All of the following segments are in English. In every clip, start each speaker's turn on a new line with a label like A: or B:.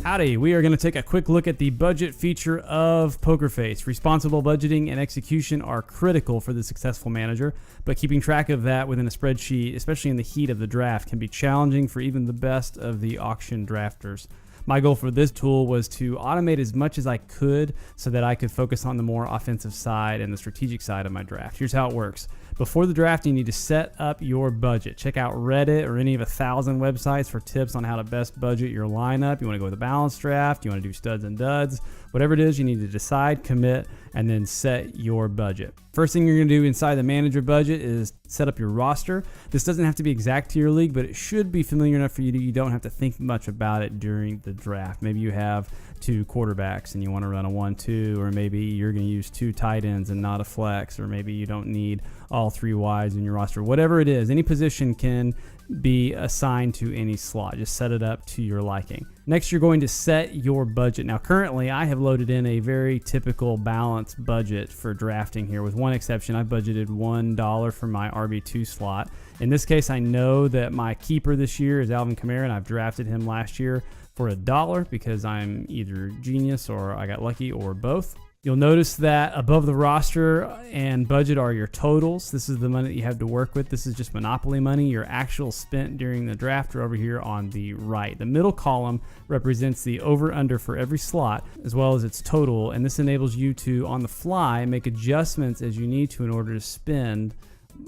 A: Howdy, we are going to take a quick look at the budget feature of Poker Face. Responsible budgeting and execution are critical for the successful manager, but keeping track of that within a spreadsheet, especially in the heat of the draft, can be challenging for even the best of the auction drafters. My goal for this tool was to automate as much as I could so that I could focus on the more offensive side and the strategic side of my draft. Here's how it works. Before the draft, you need to set up your budget. Check out Reddit or any of 1,000 websites for tips on how to best budget your lineup. You want to go with a balanced draft, you want to do studs and duds, whatever it is, you need to decide, commit, and then set your budget. First thing you're going to do inside the manager budget is set up your roster. This doesn't have to be exact to your league, but it should be familiar enough for you don't have to think much about it during the draft. Maybe you have 2 quarterbacks and you want to run a 1-2, or maybe you're going to use 2 tight ends and not a flex, or maybe you don't need all 3 wides in your roster. Whatever it is, any position can be assigned to any slot. Just set it up to your liking. Next, you're going to set your budget. Now, currently, I have loaded in a very typical balanced budget for drafting here. With one exception, I've budgeted $1 for my RB2 slot. In this case, I know that my keeper this year is Alvin Kamara, and I've drafted him last year for $1 because I'm either genius or I got lucky or both. You'll notice that above the roster and budget are your totals. This is the money that you have to work with. This is just Monopoly money. Your actual spent during the draft are over here on the right. The middle column represents the over-under for every slot as well as its total, and this enables you to, on the fly, make adjustments as you need to in order to spend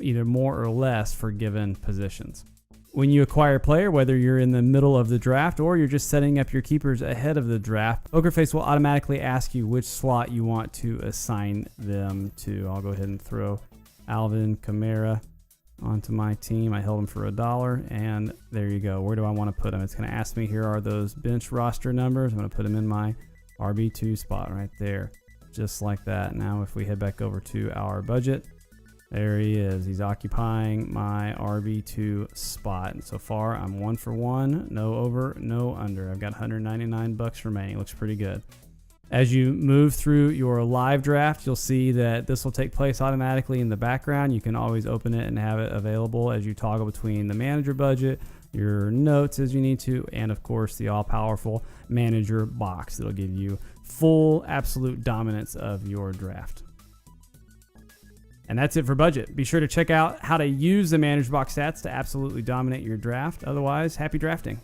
A: either more or less for given positions. When you acquire a player, whether you're in the middle of the draft or you're just setting up your keepers ahead of the draft, Poker Face will automatically ask you which slot you want to assign them to. I'll go ahead and throw Alvin Kamara onto my team. I held him for $1, and there you go. Where do I want to put him? It's going to ask me, here are those bench roster numbers. I'm going to put him in my RB2 spot right there, just like that. Now, if we head back over to our budget, there he is. He's occupying my RB2 spot. And so far, I'm 1 for 1. No over, no under. I've got $199 remaining. Looks pretty good. As you move through your live draft, you'll see that this will take place automatically in the background. You can always open it and have it available as you toggle between the manager budget, your notes as you need to, and of course the all-powerful manager box that'll give you full, absolute dominance of your draft. And that's it for budget. Be sure to check out how to use the Manager Box stats to absolutely dominate your draft. Otherwise, happy drafting.